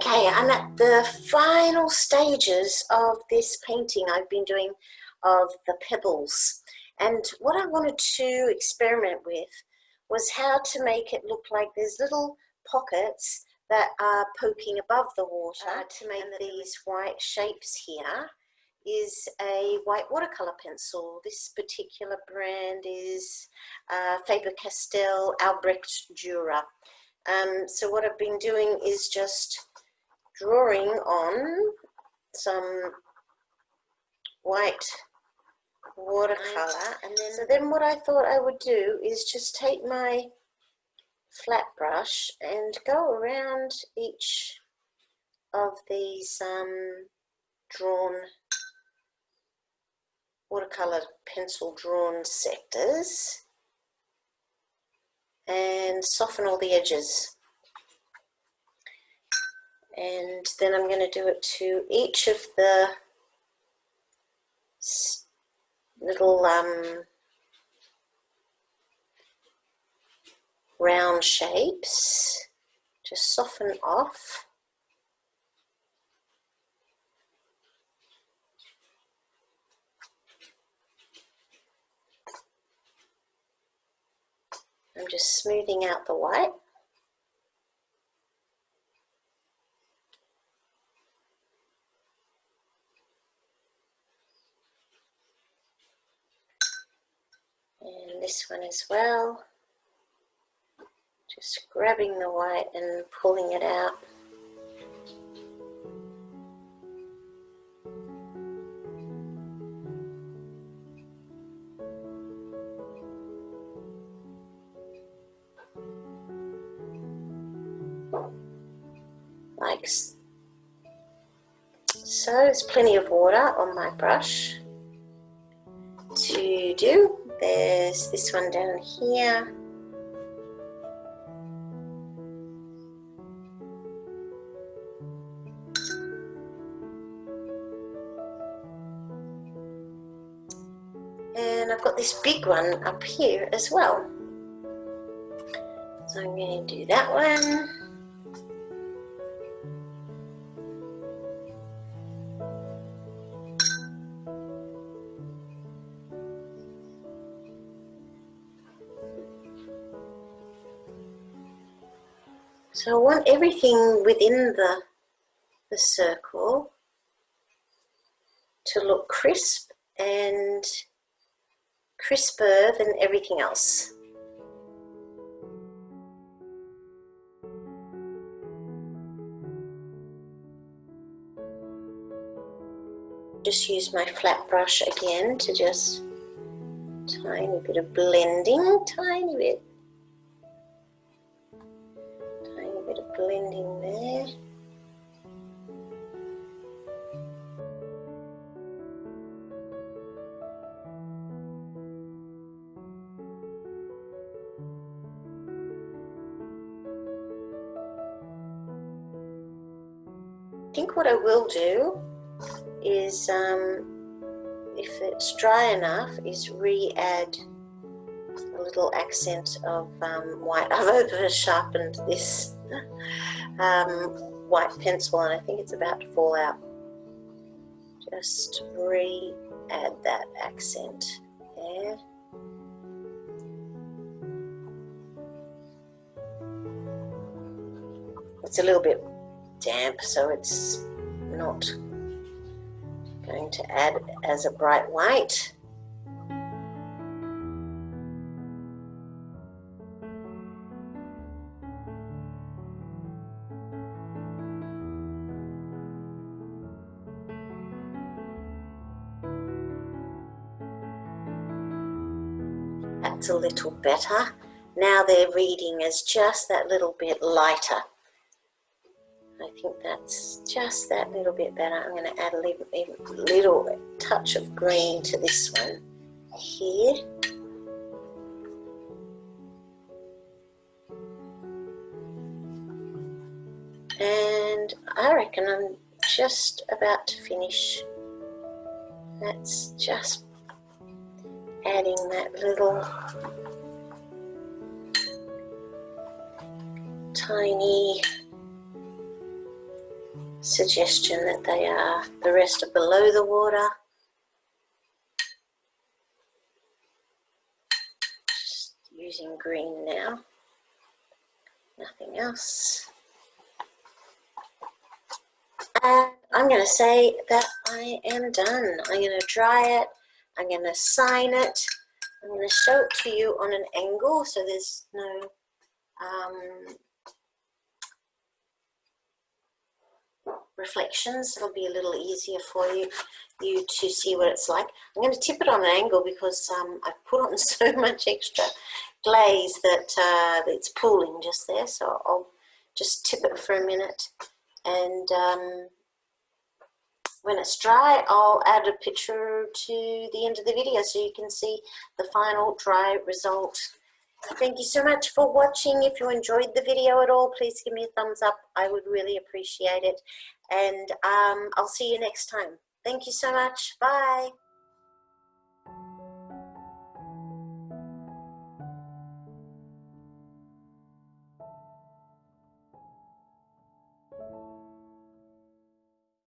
Okay, I'm at the final stages of this painting I've been doing of the pebbles. And what I wanted to experiment with was how to make it look like there's little pockets that are poking above the water. To make these white shapes here is a white watercolour pencil. This particular brand is Faber-Castell Albrecht Dürer. So what I've been doing is just drawing on some white watercolour, and then what I thought I would do is just take my flat brush and go around each of these drawn watercolour pencil drawn sectors and soften all the edges. And then I'm going to do it to each of the little round shapes. Just soften off. I'm just smoothing out the white. And this one as well. Just grabbing the white and pulling it out. Like so. There's plenty of water on my brush to do. There's this one down here. And I've got this big one up here as well. So I'm going to do that one. So I want everything within the circle to look crisp and crisper than everything else. Just use my flat brush again to just tiny bit of blending, tiny bit of blending there. I think what I will do is, if it's dry enough, is re-add a little accent of white. I've over sharpened this white pencil and I think it's about to fall out. Just re-add that accent there. It's a little bit damp, so it's not going to add as a bright white. That's a little better. Now they're reading as just that little bit lighter. I think that's just that little bit better. I'm going to add a little touch of green to this one here. And I reckon I'm just about to finish. That's just adding that little tiny suggestion that they are, the rest are below the water. Just using green now, nothing else. And I'm going to say that I am done. I'm going to dry it, I'm going to sign it, I'm going to show it to you on an angle so there's no reflections. It'll be a little easier for you to see what it's like. I'm going to tip it on an angle because I've put on so much extra glaze that it's pooling just there, so I'll just tip it for a minute, and when it's dry I'll add a picture to the end of the video so you can see the final dry result. Thank you so much for watching. If you enjoyed the video at all, please give me a thumbs up. I would really appreciate it, and I'll see you next time. Thank you so much. Bye.